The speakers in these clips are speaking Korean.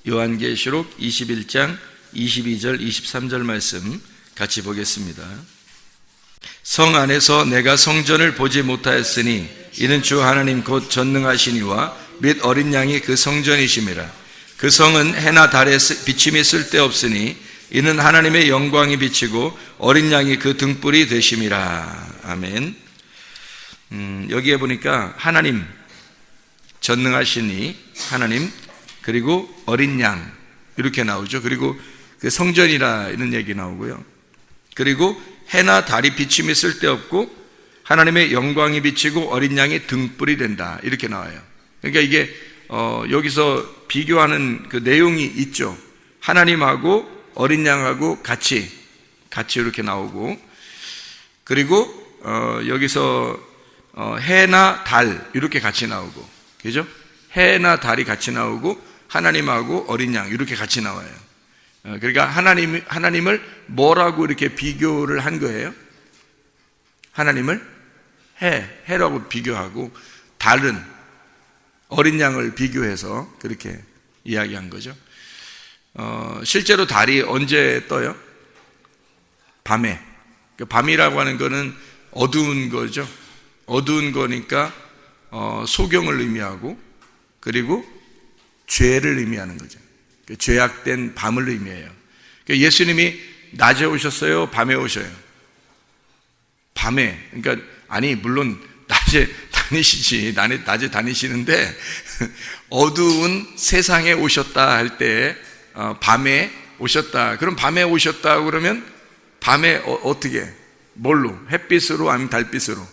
요한계시록 21장 22절 23절 말씀 같이 보겠습니다. 성 안에서 내가 성전을 보지 못하였으니 이는 주 하나님 곧 전능하시니와 및 어린 양이 그 성전이심이라. 그 성은 해나 달에 비침이 쓸데없으니 이는 하나님의 영광이 비치고 어린 양이 그 등불이 되심이라. 아멘. 여기에 보니까 하나님, 전능하시니 하나님, 그리고 어린 양 이렇게 나오죠. 그리고 그 성전이라 이런 얘기 나오고요. 그리고 해나 달이 비침이 쓸데없고 하나님의 영광이 비치고 어린 양이 등불이 된다 이렇게 나와요. 그러니까 이게 여기서 비교하는 그 내용이 있죠. 하나님하고 어린 양하고 같이 이렇게 나오고, 그리고 여기서 해나 달 이렇게 같이 나오고, 그죠? 해나 달이 같이 나오고 하나님하고 어린 양 이렇게 같이 나와요. 그러니까 하나님을 뭐라고 이렇게 비교를 한 거예요? 하나님을 해라고 비교하고 달은 어린 양을 비교해서 그렇게 이야기한 거죠. 실제로 달이 언제 떠요? 밤에. 밤이라고 하는 거는 어두운 거죠. 어두운 거니까 소경을 의미하고, 그리고 죄를 의미하는 거죠. 죄악된 밤을 의미해요. 예수님이 낮에 오셨어요? 밤에 오셔요? 밤에. 그러니까 아니 물론 낮에 다니시지, 낮에 다니시는데 어두운 세상에 오셨다 할 때 밤에 오셨다. 그럼 밤에 오셨다 그러면 밤에 어떻게? 뭘로? 햇빛으로 아니면 달빛으로?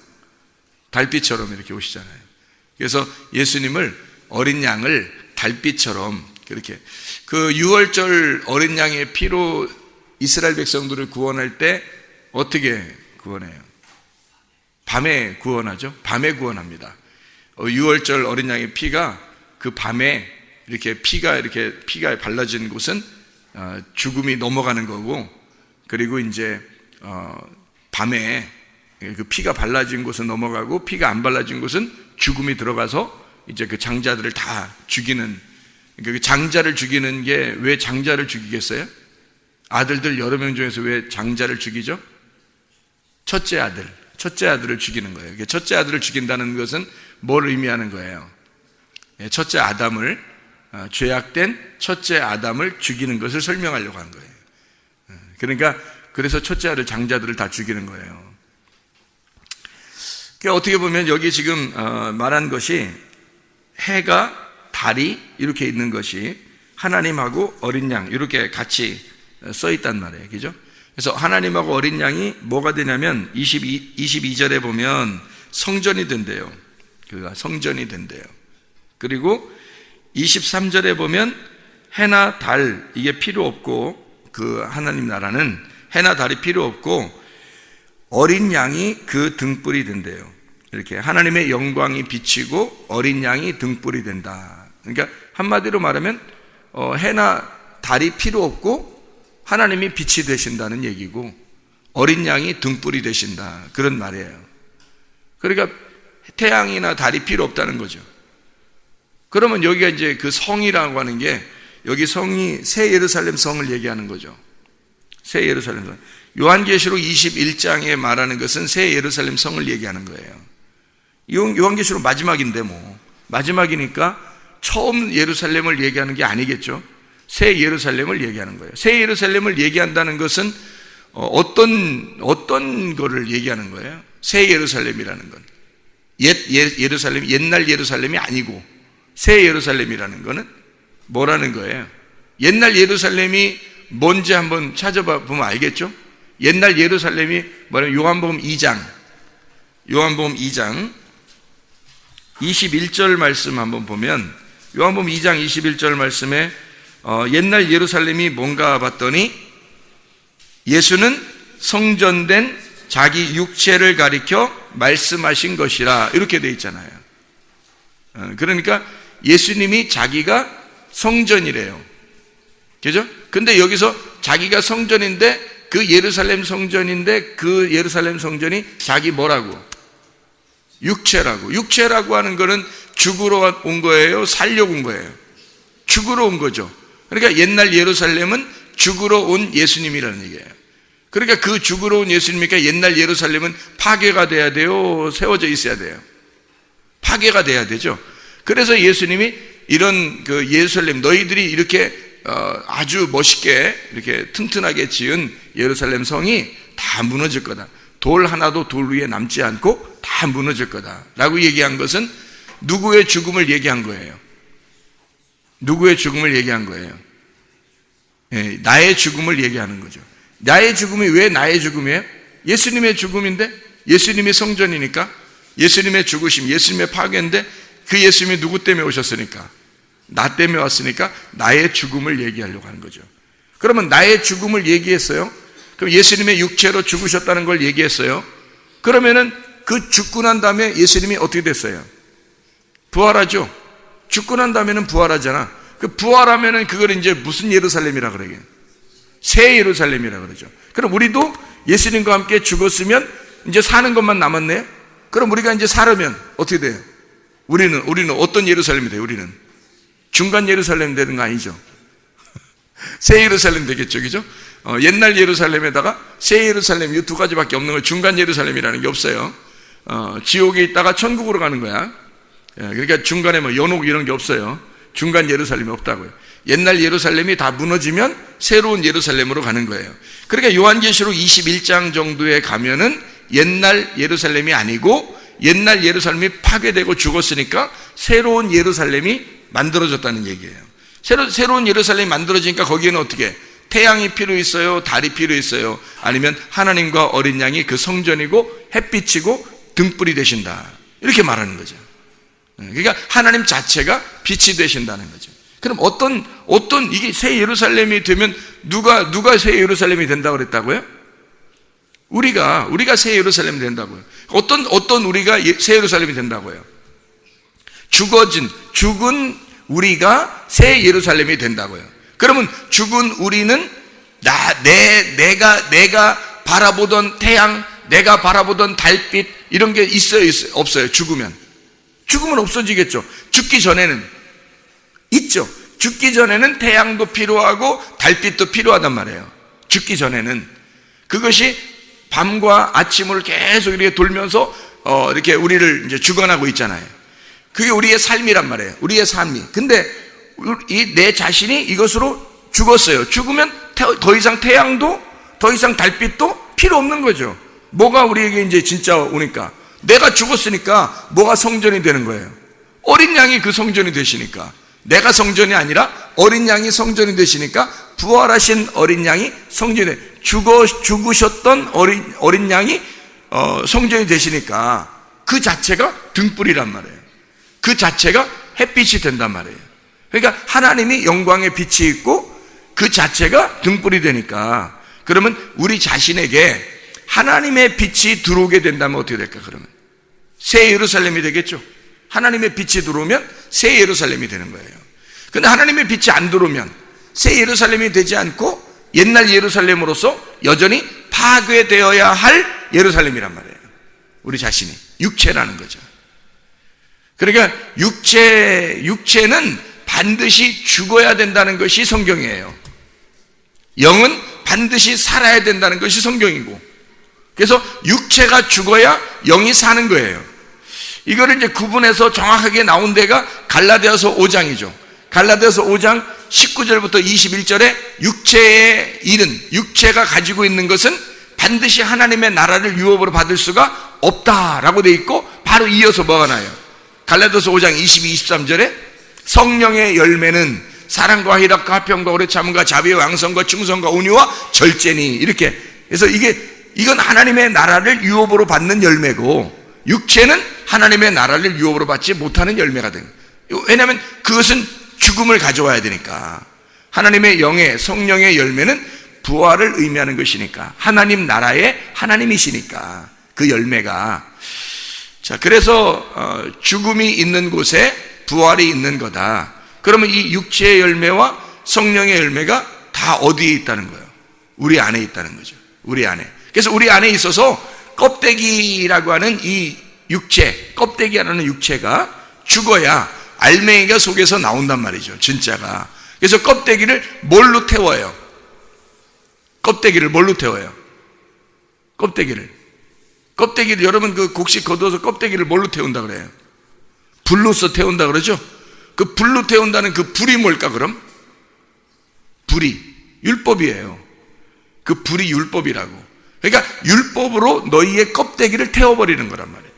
달빛처럼 이렇게 오시잖아요. 그래서 예수님을, 어린 양을 달빛처럼 그렇게, 그 유월절 어린 양의 피로 이스라엘 백성들을 구원할 때 어떻게 구원해요? 밤에 구원하죠. 밤에 구원합니다. 유월절 어린 양의 피가 그 밤에 이렇게 피가 발라진 곳은 죽음이 넘어가는 거고, 그리고 이제 밤에 그 피가 발라진 곳은 넘어가고 피가 안 발라진 곳은 죽음이 들어가서 이제 그 장자들을 다 죽이는, 그러니까 그 장자를 죽이는 게, 왜 장자를 죽이겠어요? 아들들 여러 명 중에서 왜 장자를 죽이죠? 첫째 아들을 죽이는 거예요. 첫째 아들을 죽인다는 것은 뭘 의미하는 거예요? 첫째 아담을, 죄악된 첫째 아담을 죽이는 것을 설명하려고 한 거예요. 그러니까 그래서 첫째 아들 장자들을 다 죽이는 거예요. 그러니까 어떻게 보면 여기 지금 말한 것이 해가, 달이 이렇게 있는 것이 하나님하고 어린 양 이렇게 같이 써 있단 말이에요. 그죠? 그래서 하나님하고 어린 양이 뭐가 되냐면 22절에 보면 성전이 된대요. 그가 성전이 된대요. 그리고 23절에 보면 해나 달 이게 필요 없고, 그 하나님 나라는 해나 달이 필요 없고 어린 양이 그 등불이 된대요. 이렇게 하나님의 영광이 비치고 어린 양이 등불이 된다. 그러니까 한마디로 말하면 해나 달이 필요 없고 하나님이 빛이 되신다는 얘기고, 어린 양이 등불이 되신다, 그런 말이에요. 그러니까 태양이나 달이 필요 없다는 거죠. 그러면 여기가 이제 그 성이라고 하는 게, 여기 성이 새 예루살렘 성을 얘기하는 거죠. 새 예루살렘 성. 요한계시록 21장에 말하는 것은 새 예루살렘 성을 얘기하는 거예요. 요한계시록 마지막인데 마지막이니까 처음 예루살렘을 얘기하는 게 아니겠죠. 새 예루살렘을 얘기하는 거예요. 새 예루살렘을 얘기한다는 것은 어떤 거를 얘기하는 거예요? 새 예루살렘이라는 건 예루살렘, 옛날 예루살렘이 아니고 새 예루살렘이라는 거는 뭐라는 거예요? 옛날 예루살렘이 뭔지 한번 찾아봐 보면 알겠죠? 옛날 예루살렘이 뭐냐면 요한복음 2장 21절 말씀 한번 보면, 요한복음 2장 21절 말씀에 옛날 예루살렘이 뭔가 봤더니 예수는 성전된 자기 육체를 가리켜 말씀하신 것이라 이렇게 돼 있잖아요. 그러니까 예수님이 자기가 성전이래요. 그죠? 근데 여기서 자기가 성전인데, 그 예루살렘 성전인데 그 예루살렘 성전이 자기 뭐라고? 육체라고. 육체라고 하는 거는 죽으러 온 거예요? 살려고 온 거예요? 죽으러 온 거죠. 그러니까 옛날 예루살렘은 죽으러 온 예수님이라는 얘기예요. 그러니까 그 죽으러 온 예수님이니까 옛날 예루살렘은 파괴가 돼야 돼요? 세워져 있어야 돼요? 파괴가 돼야 되죠. 그래서 예수님이 이런 그 예루살렘, 너희들이 이렇게 아주 멋있게 이렇게 튼튼하게 지은 예루살렘 성이 다 무너질 거다. 돌 하나도 돌 위에 남지 않고 다 무너질 거다 라고 얘기한 것은 누구의 죽음을 얘기한 거예요? 누구의 죽음을 얘기한 거예요? 예, 나의 죽음을 얘기하는 거죠. 나의 죽음이 왜 나의 죽음이에요? 예수님의 죽음인데, 예수님의 성전이니까, 예수님의 죽으심, 예수님의 파괴인데, 그 예수님이 누구 때문에 오셨으니까? 나 때문에 왔으니까 나의 죽음을 얘기하려고 하는 거죠. 그러면 나의 죽음을 얘기했어요? 그럼 예수님의 육체로 죽으셨다는 걸 얘기했어요? 그러면은 그 죽고 난 다음에 예수님이 어떻게 됐어요? 부활하죠? 죽고 난 다음에는 부활하잖아. 그 부활하면은 그걸 이제 무슨 예루살렘이라 그래요? 새 예루살렘이라 그러죠. 그럼 우리도 예수님과 함께 죽었으면 이제 사는 것만 남았네요? 그럼 우리가 이제 살으면 어떻게 돼요? 우리는 어떤 예루살렘이 돼요? 우리는 중간 예루살렘 되는 거 아니죠? 새 예루살렘 되겠죠, 그죠? 옛날 예루살렘에다가 새 예루살렘, 이 두 가지밖에 없는 거예요. 중간 예루살렘이라는 게 없어요. 지옥에 있다가 천국으로 가는 거야. 그러니까 중간에 뭐 연옥 이런 게 없어요. 중간 예루살렘이 없다고요. 옛날 예루살렘이 다 무너지면 새로운 예루살렘으로 가는 거예요. 그러니까 요한계시록 21장 정도에 가면은 옛날 예루살렘이 아니고 옛날 예루살렘이 파괴되고 죽었으니까 새로운 예루살렘이 만들어졌다는 얘기예요. 새로운 예루살렘이 만들어지니까 거기에는 어떻게? 태양이 필요 있어요? 달이 필요 있어요? 아니면 하나님과 어린 양이 그 성전이고 햇빛이고 등불이 되신다, 이렇게 말하는 거죠. 그러니까 하나님 자체가 빛이 되신다는 거죠. 그럼 어떤 이게 새 예루살렘이 되면 누가 새 예루살렘이 된다고 그랬다고요? 우리가 새 예루살렘이 된다고요. 어떤 우리가 새 예루살렘이 된다고요? 죽은 우리가 새 예루살렘이 된다고요. 그러면 죽은 우리는 내가 바라보던 태양, 내가 바라보던 달빛 이런 게 있어요, 없어요? 죽으면 없어지겠죠. 죽기 전에는 있죠. 죽기 전에는 태양도 필요하고 달빛도 필요하단 말이에요. 죽기 전에는 그것이 밤과 아침을 계속 이렇게 돌면서 이렇게 우리를 이제 주관하고 있잖아요. 그게 우리의 삶이란 말이에요. 우리의 삶이. 근데 내 자신이 이것으로 죽었어요. 죽으면 더 이상 태양도 더 이상 달빛도 필요 없는 거죠. 뭐가 우리에게 이제 진짜 오니까? 내가 죽었으니까 뭐가 성전이 되는 거예요? 어린 양이 그 성전이 되시니까. 내가 성전이 아니라 어린 양이 성전이 되시니까 부활하신 어린 양이 성전이 돼. 죽으셨던 어린 양이 성전이 되시니까 그 자체가 등불이란 말이에요. 그 자체가 햇빛이 된단 말이에요. 그러니까 하나님이 영광의 빛이 있고 그 자체가 등불이 되니까, 그러면 우리 자신에게 하나님의 빛이 들어오게 된다면 어떻게 될까? 그러면 새 예루살렘이 되겠죠. 하나님의 빛이 들어오면 새 예루살렘이 되는 거예요. 근데 하나님의 빛이 안 들어오면 새 예루살렘이 되지 않고 옛날 예루살렘으로서 여전히 파괴되어야 할 예루살렘이란 말이에요. 우리 자신이 육체라는 거죠. 그러니까 육체는 반드시 죽어야 된다는 것이 성경이에요. 영은 반드시 살아야 된다는 것이 성경이고, 그래서 육체가 죽어야 영이 사는 거예요. 이거를 이제 구분해서 정확하게 나온 데가 갈라디아서 5장이죠. 갈라디아서 5장 19절부터 21절에 육체의 일은, 육체가 가지고 있는 것은 반드시 하나님의 나라를 유업으로 받을 수가 없다라고 돼 있고, 바로 이어서 뭐가 나요? 갈라디아서 5장 22, 23절에 성령의 열매는 사랑과 희락과 화평과 오래 참음과 자비와 양성과 충성과 온유와 절제니, 이렇게. 그래서 이건 하나님의 나라를 유업으로 받는 열매고, 육체는 하나님의 나라를 유업으로 받지 못하는 열매가 된 거예요. 왜냐하면 그것은 죽음을 가져와야 되니까. 하나님의 영의 성령의 열매는 부활을 의미하는 것이니까, 하나님 나라의 하나님이시니까 그 열매가. 자, 그래서 죽음이 있는 곳에 부활이 있는 거다. 그러면 이 육체의 열매와 성령의 열매가 다 어디에 있다는 거예요? 우리 안에 있다는 거죠. 우리 안에. 그래서 우리 안에 있어서 껍데기라고 하는 이 육체, 껍데기라는 육체가 죽어야 알맹이가 속에서 나온단 말이죠, 진짜가. 그래서 껍데기를 뭘로 태워요? 껍데기를 뭘로 태워요? 껍데기를 여러분 그 곡식 거둬서 껍데기를 뭘로 태운다 그래요? 불로서 태운다 그러죠? 그 불로 태운다는 그 불이 뭘까 그럼? 불이 율법이에요. 그 불이 율법이라고. 그러니까 율법으로 너희의 껍데기를 태워버리는 거란 말이에요.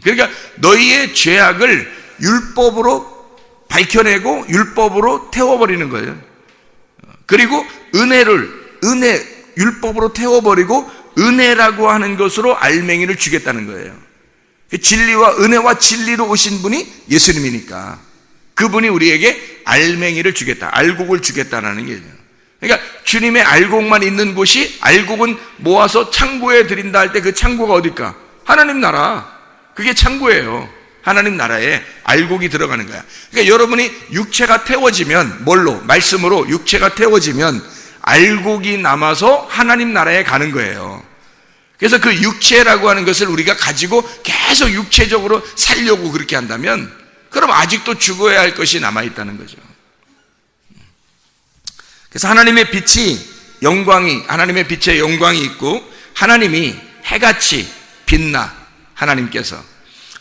그러니까 너희의 죄악을 율법으로 밝혀내고 율법으로 태워버리는 거예요. 그리고 율법으로 태워버리고 은혜라고 하는 것으로 알맹이를 주겠다는 거예요. 진리와 은혜와 진리로 오신 분이 예수님이니까 그분이 우리에게 알맹이를 주겠다, 알곡을 주겠다라는 게 그러니까 주님의 알곡만 있는 곳이 알곡은 모아서 창고에 드린다 할 때 그 창고가 어딜까? 하나님 나라. 그게 창고예요. 하나님 나라에 알곡이 들어가는 거야. 그러니까 여러분이 육체가 태워지면 뭘로? 말씀으로 육체가 태워지면 알곡이 남아서 하나님 나라에 가는 거예요. 그래서 그 육체라고 하는 것을 우리가 가지고 계속 육체적으로 살려고 그렇게 한다면 그럼 아직도 죽어야 할 것이 남아있다는 거죠. 그래서 하나님의 빛의 영광이 있고 하나님이 해같이 빛나 하나님께서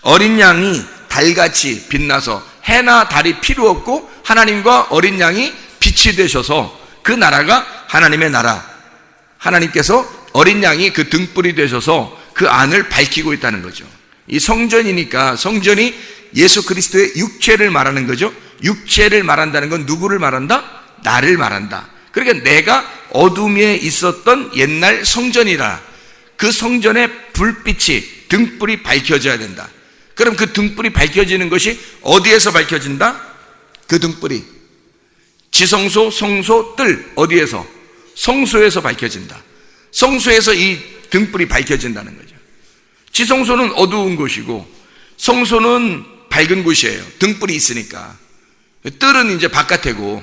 어린 양이 달같이 빛나서 해나 달이 필요 없고 하나님과 어린 양이 빛이 되셔서 그 나라가 하나님의 나라, 하나님께서 어린 양이 그 등불이 되셔서 그 안을 밝히고 있다는 거죠. 이 성전이니까 성전이 예수 그리스도의 육체를 말하는 거죠. 육체를 말한다는 건 누구를 말한다? 나를 말한다. 그러니까 내가 어둠에 있었던 옛날 성전이라 그 성전의 불빛이 등불이 밝혀져야 된다. 그럼 그 등불이 밝혀지는 것이 어디에서 밝혀진다? 그 등불이 지성소, 성소, 뜰 어디에서? 성소에서 밝혀진다. 성소에서 이 등불이 밝혀진다는 거죠. 지성소는 어두운 곳이고 성소는 밝은 곳이에요. 등불이 있으니까. 뜰은 이제 바깥이고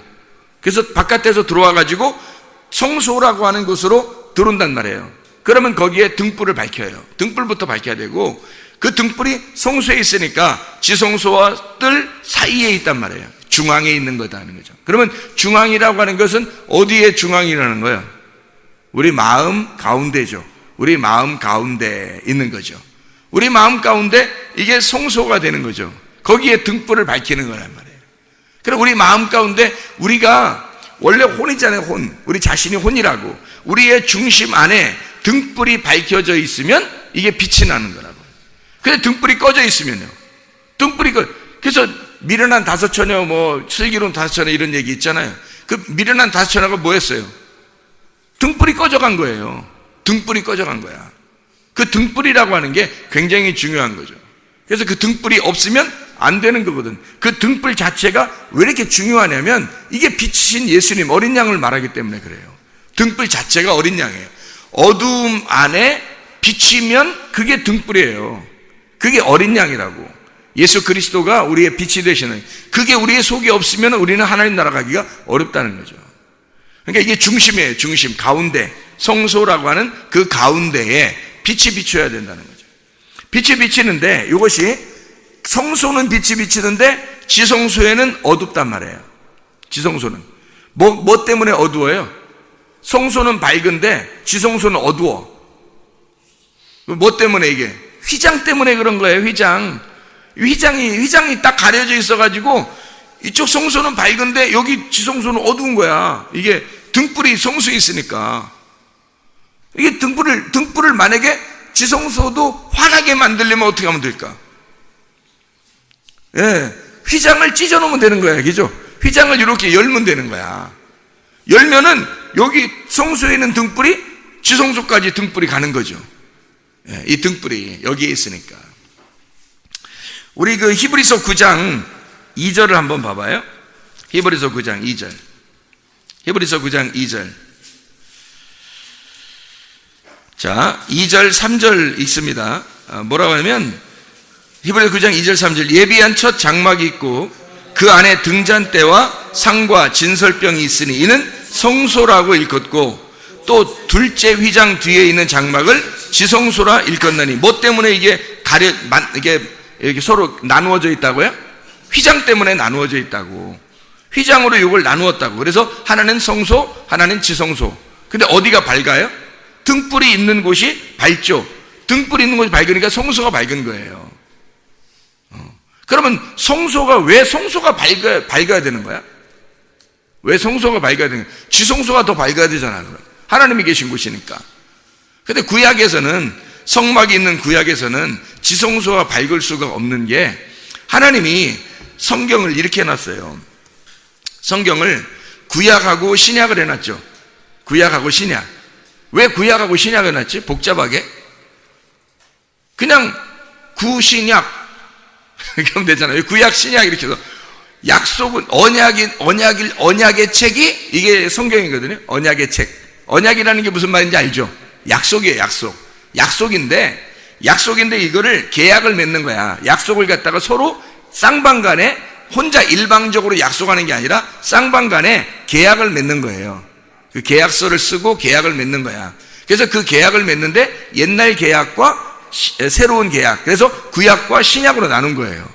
그래서 바깥에서 들어와 가지고 성소라고 하는 곳으로 들어온단 말이에요. 그러면 거기에 등불을 밝혀요. 등불부터 밝혀야 되고 그 등불이 성소에 있으니까 지성소와 뜰 사이에 있단 말이에요. 중앙에 있는 거다는 거죠. 그러면 중앙이라고 하는 것은 어디에 중앙이라는 거예요? 우리 마음 가운데죠. 우리 마음 가운데 있는 거죠. 우리 마음 가운데 이게 성소가 되는 거죠. 거기에 등불을 밝히는 거란 말이에요. 그럼 우리 마음 가운데 우리가 원래 혼이잖아요. 혼. 우리 자신이 혼이라고. 우리의 중심 안에 등불이 밝혀져 있으면 이게 빛이 나는 거라고. 근데 등불이 꺼져 있으면요. 그래서 미련한 다섯 처녀, 슬기로운 다섯 처녀 이런 얘기 있잖아요. 그 미련한 다섯 처녀가 뭐 했어요? 등불이 꺼져간 거예요. 등불이 꺼져간 거야. 그 등불이라고 하는 게 굉장히 중요한 거죠. 그래서 그 등불이 없으면 안 되는 거거든. 그 등불 자체가 왜 이렇게 중요하냐면 이게 빛이신 예수님 어린 양을 말하기 때문에 그래요. 등불 자체가 어린 양이에요. 어두움 안에 비치면 그게 등불이에요. 그게 어린 양이라고. 예수 그리스도가 우리의 빛이 되시는, 그게 우리의 속에 없으면 우리는 하나님 나라 가기가 어렵다는 거죠. 그러니까 이게 중심이에요. 중심, 가운데, 성소라고 하는 그 가운데에 빛이 비춰야 된다는 거죠. 빛이 비치는데 이것이 성소는 빛이 비치는데 지성소에는 어둡단 말이에요. 지성소는 뭐 때문에 어두워요? 성소는 밝은데 지성소는 어두워. 뭐 때문에? 이게 휘장 때문에 그런 거예요. 휘장이 딱 가려져 있어가지고 이쪽 성소는 밝은데 여기 지성소는 어두운 거야. 이게 등불이 성소에 있으니까. 이게 등불을 만약에 지성소도 환하게 만들려면 어떻게 하면 될까? 예, 휘장을 찢어놓으면 되는 거야. 그죠? 휘장을 이렇게 열면 되는 거야. 열면은 여기 성소에 있는 등불이 지성소까지 등불이 가는 거죠. 예, 이 등불이 여기에 있으니까. 우리 그 히브리서 9장 2절을 한번 봐봐요. 히브리서 9장 2절. 히브리서 9장 2절. 자, 2절, 3절 있습니다. 뭐라고 하냐면 히브리서 9장 2절, 3절. 예비한 첫 장막이 있고 그 안에 등잔대와 상과 진설병이 있으니 이는 성소라고 일컫고 또 둘째 휘장 뒤에 있는 장막을 지성소라 일컫나니. 뭐 때문에 이게 이게 서로 나누어져 있다고요? 휘장 때문에 나누어져 있다고. 휘장으로 이걸 나누었다고. 그래서 하나는 성소, 하나는 지성소. 근데 어디가 밝아요? 등불이 있는 곳이 밝죠. 등불이 있는 곳이 밝으니까 성소가 밝은 거예요. 그러면 왜 성소가 밝아야 되는 거야? 왜 성소가 밝아야 되는 거야? 지성소가 더 밝아야 되잖아. 하나님이 계신 곳이니까. 근데 구약에서는, 성막이 있는 구약에서는 지성소가 밝을 수가 없는 게, 하나님이 성경을 이렇게 해놨어요. 성경을 구약하고 신약을 해놨죠. 구약하고 신약. 왜 구약하고 신약을 해놨지? 복잡하게? 그냥 구신약 그럼 되잖아요. 구약 신약 이렇게 해서 약속은 언약의 책이 이게 성경이거든요. 언약의 책. 언약이라는 게 무슨 말인지 알죠? 약속이에요. 약속인데 이거를 계약을 맺는 거야. 약속을 갖다가 서로 쌍방간에 혼자 일방적으로 약속하는 게 아니라 쌍방간에 계약을 맺는 거예요. 그 계약서를 쓰고 계약을 맺는 거야. 그래서 그 계약을 맺는데 옛날 계약과 새로운 계약, 그래서 구약과 신약으로 나눈 거예요.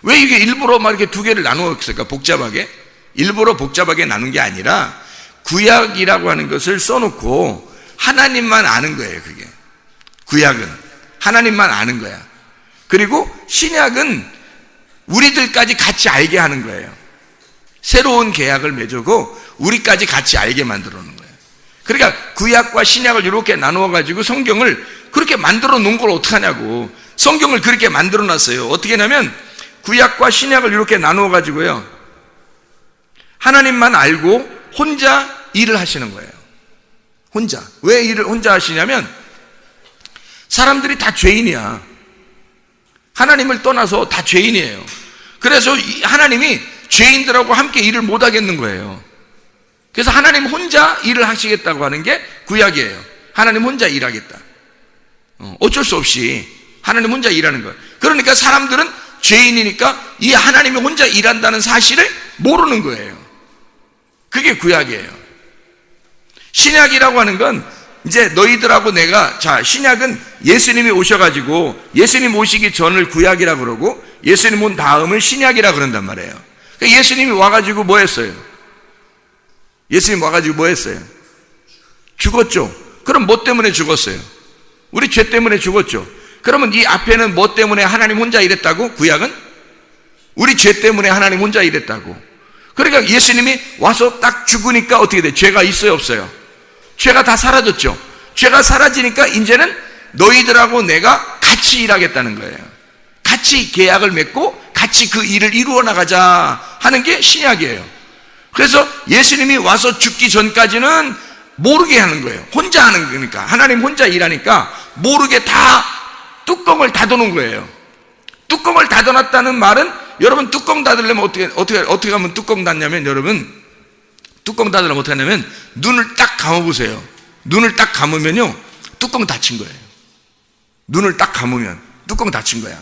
왜 이게 일부러 막 이렇게 두 개를 나누었을까? 복잡하게? 일부러 복잡하게 나눈 게 아니라 구약이라고 하는 것을 써놓고 하나님만 아는 거예요. 그게 구약은 하나님만 아는 거야. 그리고 신약은 우리들까지 같이 알게 하는 거예요. 새로운 계약을 맺고 우리까지 같이 알게 만들어 놓는 거예요. 그러니까 구약과 신약을 이렇게 나누어 가지고 성경을 그렇게 만들어 놓은 걸 어떡하냐고. 성경을 그렇게 만들어 놨어요. 어떻게 하냐면 구약과 신약을 이렇게 나누어 가지고요, 하나님만 알고 혼자 일을 하시는 거예요. 혼자. 왜 일을 혼자 하시냐면 사람들이 다 죄인이야. 하나님을 떠나서 다 죄인이에요. 그래서 하나님이 죄인들하고 함께 일을 못 하겠는 거예요. 그래서 하나님 혼자 일을 하시겠다고 하는 게 구약이에요. 하나님 혼자 일하겠다. 어쩔 수 없이 하나님 혼자 일하는 거예요. 그러니까 사람들은 죄인이니까 이 하나님이 혼자 일한다는 사실을 모르는 거예요. 그게 구약이에요. 신약이라고 하는 건 이제 너희들하고 내가, 신약은 예수님이 오셔가지고 예수님 오시기 전을 구약이라 그러고 예수님 온 다음을 신약이라 그런단 말이에요. 그러니까 예수님이 와가지고 뭐 했어요? 예수님 와가지고 뭐 했어요? 죽었죠. 그럼 뭐 때문에 죽었어요? 우리 죄 때문에 죽었죠. 그러면 이 앞에는 뭐 때문에 하나님 혼자 일했다고? 구약은? 우리 죄 때문에 하나님 혼자 일했다고. 그러니까 예수님이 와서 딱 죽으니까 어떻게 돼? 죄가 있어요, 없어요? 죄가 다 사라졌죠. 죄가 사라지니까 이제는 너희들하고 내가 같이 일하겠다는 거예요. 같이 계약을 맺고 같이 그 일을 이루어 나가자 하는 게 신약이에요. 그래서 예수님이 와서 죽기 전까지는 모르게 하는 거예요. 혼자 하는 거니까. 하나님 혼자 일하니까 모르게 다 뚜껑을 닫아놓은 거예요. 뚜껑을 닫아놨다는 말은, 여러분 뚜껑 닫으려면 어떻게 하면 뚜껑 닫냐면, 여러분 뚜껑 닫으려면 어떻게 하냐면 눈을 딱 감아보세요. 눈을 딱 감으면요 뚜껑 닫힌 거예요. 눈을 딱 감으면 뚜껑 닫힌 거야.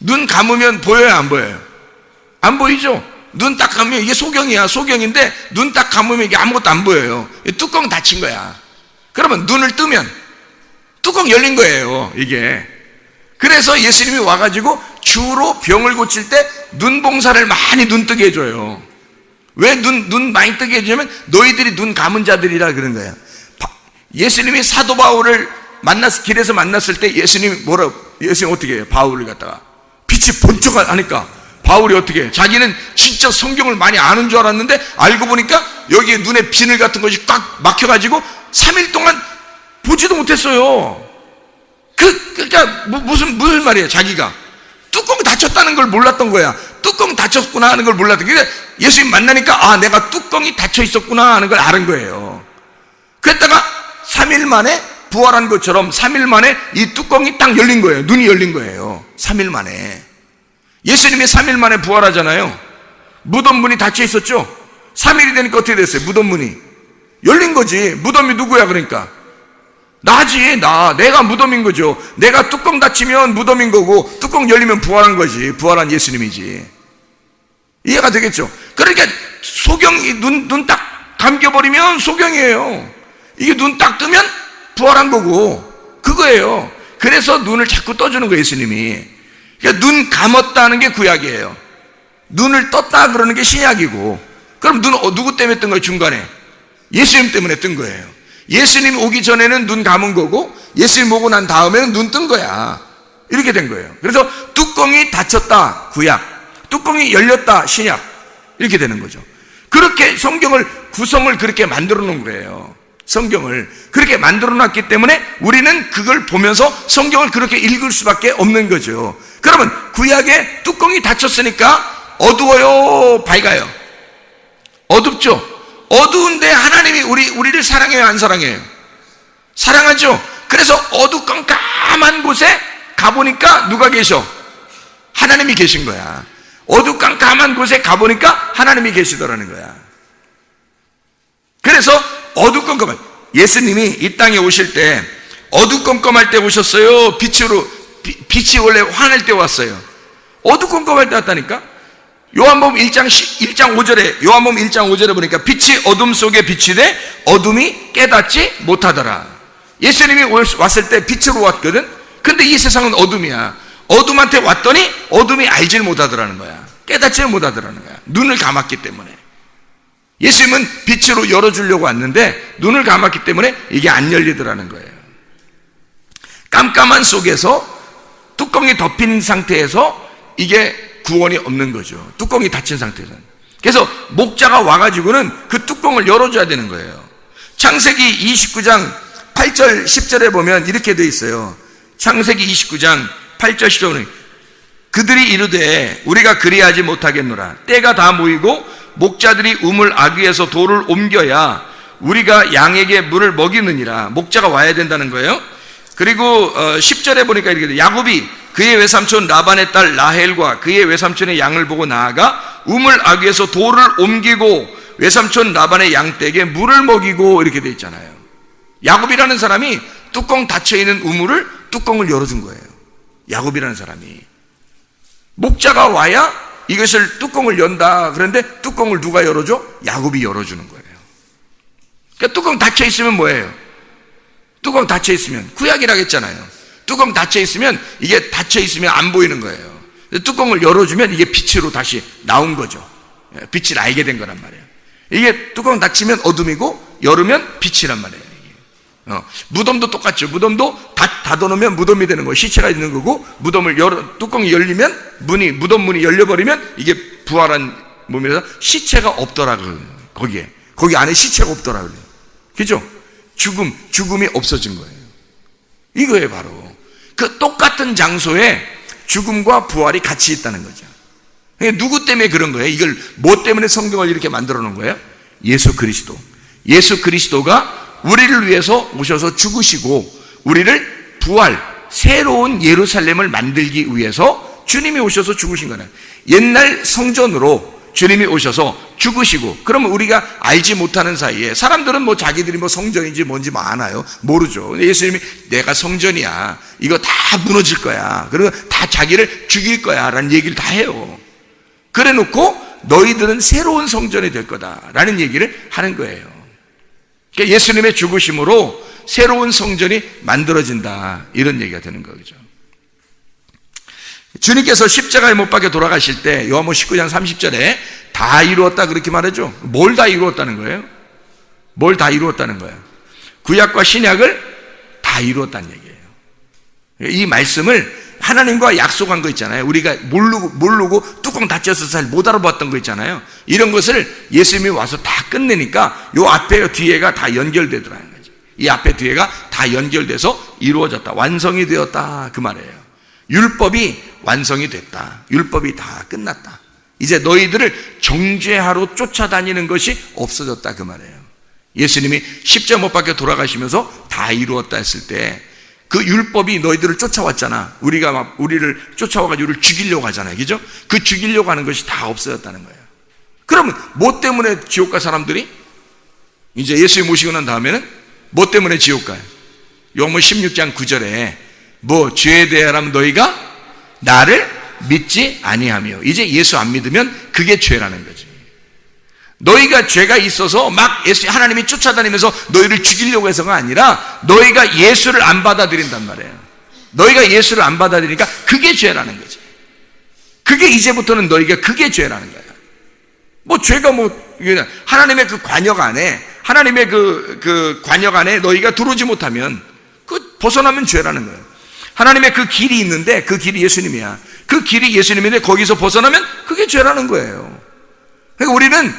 눈 감으면 보여요, 안 보여요? 안 보이죠? 눈 딱 감으면 이게 소경이야. 소경인데 눈 딱 감으면 이게 아무것도 안 보여요. 뚜껑 닫힌 거야. 그러면 눈을 뜨면 뚜껑 열린 거예요, 이게. 그래서 예수님이 와가지고 주로 병을 고칠 때 눈봉사를 많이 눈 뜨게 해줘요. 왜 눈 많이 뜨게 해주냐면 너희들이 눈 감은 자들이라 그런 거예요. 예수님이 사도 바울을 길에서 만났을 때 예수님 어떻게 해요? 바울을 갖다가 빛이 번쩍 하니까 바울이 어떻게 해요? 자기는 진짜 성경을 많이 아는 줄 알았는데 알고 보니까 여기에 눈에 비늘 같은 것이 꽉 막혀가지고 3일 동안 보지도 못했어요. 그러니까 무슨 말이에요? 자기가 뚜껑 닫혔다는 걸 몰랐던 거야. 뚜껑 닫혔구나 하는 걸 몰랐던 거야. 예수님 만나니까 내가 뚜껑이 닫혀 있었구나 하는 걸 아는 거예요. 그랬다가 3일 만에 부활한 것처럼 3일 만에 이 뚜껑이 딱 열린 거예요. 눈이 열린 거예요. 3일 만에. 예수님이 3일 만에 부활하잖아요. 무덤 문이 닫혀 있었죠. 3일이 되니까 어떻게 됐어요? 무덤 문이 열린 거지. 무덤이 누구야? 그러니까 나지. 내가 무덤인 거죠. 내가 뚜껑 닫히면 무덤인 거고 뚜껑 열리면 부활한 거지. 부활한 예수님이지. 이해가 되겠죠? 그러니까 소경이 눈 딱 감겨버리면 소경이에요. 이게 눈 딱 뜨면 부활한 거고 그거예요. 그래서 눈을 자꾸 떠주는 거예요, 예수님이. 그러니까 눈 감았다는 게 구약이에요. 눈을 떴다 그러는 게 신약이고, 그럼 눈 누구 때문에 뜬 거예요? 중간에 예수님 때문에 뜬 거예요. 예수님 오기 전에는 눈 감은 거고 예수님 오고 난 다음에는 눈 뜬 거야. 이렇게 된 거예요. 그래서 뚜껑이 닫혔다 구약, 뚜껑이 열렸다 신약, 이렇게 되는 거죠. 그렇게 성경을 구성을 그렇게 만들어 놓은 거예요. 성경을 그렇게 만들어 놨기 때문에 우리는 그걸 보면서 성경을 그렇게 읽을 수밖에 없는 거죠. 그러면 구약에 뚜껑이 닫혔으니까 어두워요, 밝아요? 어둡죠. 어두운데 하나님이 우리를 사랑해요, 안 사랑해요? 사랑하죠. 그래서 어두컴컴한 곳에 가보니까 누가 계셔? 하나님이 계신 거야. 어두컴컴한 곳에 가보니까 하나님이 계시더라는 거야. 그래서 어두컴컴한, 예수님이 이 땅에 오실 때 어두컴컴할 때 오셨어요? 빛이 원래 환할 때 왔어요? 어두컴컴할 때 왔다니까? 요한복음 1장 5절에, 요한복음 1장 5절에 보니까 빛이 어둠 속에 비치되 어둠이 깨닫지 못하더라. 예수님이 왔을 때 빛으로 왔거든? 근데 이 세상은 어둠이야. 어둠한테 왔더니 어둠이 알질 못하더라는 거야. 깨닫지 못하더라는 거야. 눈을 감았기 때문에. 예수님은 빛으로 열어주려고 왔는데 눈을 감았기 때문에 이게 안 열리더라는 거예요. 깜깜한 속에서 뚜껑이 덮인 상태에서 이게 구원이 없는 거죠. 뚜껑이 닫힌 상태에서는. 그래서 목자가 와가지고는 그 뚜껑을 열어줘야 되는 거예요. 창세기 29장 8절 10절에 보면 이렇게 돼 있어요. 창세기 29장 8절 10절에 그들이 이르되 우리가 그리하지 못하겠노라. 때가 다 모이고 목자들이 우물 아귀에서 돌을 옮겨야 우리가 양에게 물을 먹이느니라. 목자가 와야 된다는 거예요. 그리고 10절에 보니까 이렇게 돼. 야곱이 그의 외삼촌 라반의 딸 라헬과 그의 외삼촌의 양을 보고 나아가 우물 아귀에서 돌을 옮기고 외삼촌 라반의 양떼에게 물을 먹이고, 이렇게 돼 있잖아요. 야곱이라는 사람이 뚜껑 닫혀있는 우물을 뚜껑을 열어준 거예요. 야곱이라는 사람이. 목자가 와야 이것을 뚜껑을 연다. 그런데 뚜껑을 누가 열어줘? 야곱이 열어주는 거예요. 그러니까 뚜껑 닫혀있으면 뭐예요? 뚜껑 닫혀있으면, 구약이라고 했잖아요. 뚜껑 닫혀있으면 이게 닫혀있으면 안 보이는 거예요. 뚜껑을 열어주면 이게 빛으로 다시 나온 거죠. 빛을 알게 된 거란 말이에요. 이게 뚜껑 닫히면 어둠이고 열으면 빛이란 말이에요. 무덤도 똑같죠. 무덤도 닫아놓으면 무덤이 되는 거예요. 시체가 있는 거고, 뚜껑이 열리면 무덤 문이 열려버리면 이게 부활한 몸이라서 시체가 없더라고요. 거기 안에 시체가 없더라고요. 그죠? 죽음이 없어진 거예요. 이거예요, 바로. 그 똑같은 장소에 죽음과 부활이 같이 있다는 거죠. 누구 때문에 그런 거예요? 이걸 뭐 때문에 성경을 이렇게 만들어 놓은 거예요? 예수 그리스도. 예수 그리스도가 우리를 위해서 오셔서 죽으시고 우리를 새로운 예루살렘을 만들기 위해서 주님이 오셔서 죽으신 거예요. 옛날 성전으로 주님이 오셔서 죽으시고, 그러면 우리가 알지 못하는 사이에 사람들은 자기들이 성전인지 뭔지 아나요? 모르죠. 예수님이 내가 성전이야, 이거 다 무너질 거야, 그리고 다 자기를 죽일 거야 라는 얘기를 다 해요. 그래 놓고 너희들은 새로운 성전이 될 거다라는 얘기를 하는 거예요. 그러니까 예수님의 죽으심으로 새로운 성전이 만들어진다, 이런 얘기가 되는 거죠. 주님께서 십자가에 못 박혀 돌아가실 때 요한복음 19장 30절에 다 이루었다 그렇게 말하죠. 뭘 다 이루었다는 거예요? 뭘 다 이루었다는 거예요? 구약과 신약을 다 이루었다는 얘기예요. 이 말씀을 하나님과 약속한 거 있잖아요. 우리가 모르고 뚜껑 닫혀서 잘 못 알아봤던 거 있잖아요. 이런 것을 예수님이 와서 다 끝내니까 요 앞에 뒤에가 다 연결되더라는 거죠. 이 앞에 뒤에가 다 연결돼서 이루어졌다, 완성이 되었다, 그 말이에요. 율법이 완성이 됐다. 율법이 다 끝났다. 이제 너희들을 정죄하러 쫓아다니는 것이 없어졌다, 그 말이에요. 예수님이 십자가 못 박혀 돌아가시면서 다 이루었다 했을 때 그 율법이 너희들을 쫓아왔잖아. 우리를 쫓아와가지고 우리를 죽이려고 하잖아요. 그죠? 그 죽이려고 하는 것이 다 없어졌다는 거예요. 그러면 뭐 때문에 지옥 갈 사람들이? 이제 예수님 모시고 난 다음에는 뭐 때문에 지옥 가요? 요한복음 16장 9절에 죄에 대하여라면 너희가 나를 믿지 아니하며, 이제 예수 안 믿으면 그게 죄라는 거지. 너희가 죄가 있어서 하나님이 쫓아다니면서 너희를 죽이려고 해서가 아니라 너희가 예수를 안 받아들인단 말이에요. 너희가 예수를 안 받아들이니까 그게 죄라는 거지. 그게 이제부터는 너희가 그게 죄라는 거야. 뭐 죄가 하나님의 그 관역 안에, 하나님의 그 관역 안에 너희가 들어오지 못하면 벗어나면 죄라는 거예요. 하나님의 그 길이 있는데 그 길이 예수님이야. 그 길이 예수님인데 거기서 벗어나면 그게 죄라는 거예요. 그러니까 우리는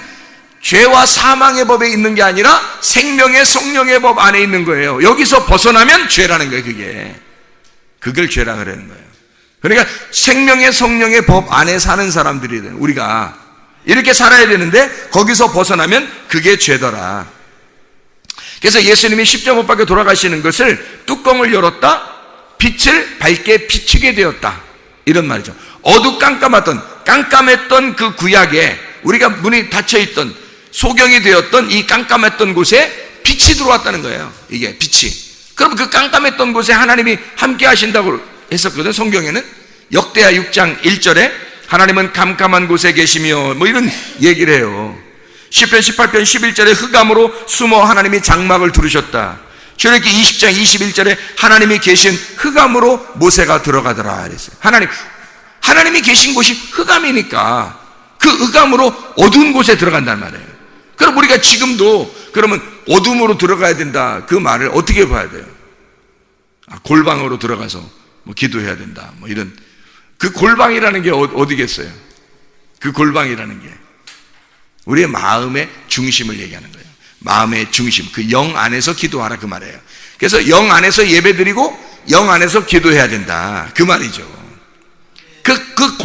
죄와 사망의 법에 있는 게 아니라 생명의 성령의 법 안에 있는 거예요. 여기서 벗어나면 죄라는 거예요. 그걸 죄라 그러는 거예요. 그러니까 생명의 성령의 법 안에 사는 사람들이 우리가 이렇게 살아야 되는데 거기서 벗어나면 그게 죄더라. 그래서 예수님이 십자가 못 박혀 돌아가시는 것을 뚜껑을 열었다, 빛을 밝게 비추게 되었다, 이런 말이죠. 깜깜했던 그 구약에 우리가 문이 닫혀있던, 소경이 되었던 이 깜깜했던 곳에 빛이 들어왔다는 거예요. 이게 빛이. 그럼 그 깜깜했던 곳에 하나님이 함께 하신다고 했었거든. 성경에는 역대하 6장 1절에 하나님은 깜깜한 곳에 계시며 이런 얘기를 해요. 시편 18편 11절에 흑암으로 숨어 하나님이 장막을 두르셨다. 출애굽기 20장 21절에 하나님이 계신 흑암으로 모세가 들어가더라 그랬어요. 하나님이 계신 곳이 흑암이니까 그 흑암으로 어두운 곳에 들어간단 말이에요. 그럼 우리가 지금도 그러면 어둠으로 들어가야 된다, 그 말을 어떻게 봐야 돼요? 골방으로 들어가서 기도해야 된다, 이런. 그 골방이라는 게 어디겠어요? 그 골방이라는 게 우리의 마음의 중심을 얘기하는 거예요. 마음의 중심, 그 영 안에서 기도하라, 그 말이에요. 그래서 영 안에서 예배드리고 영 안에서 기도해야 된다, 그 말이죠. 그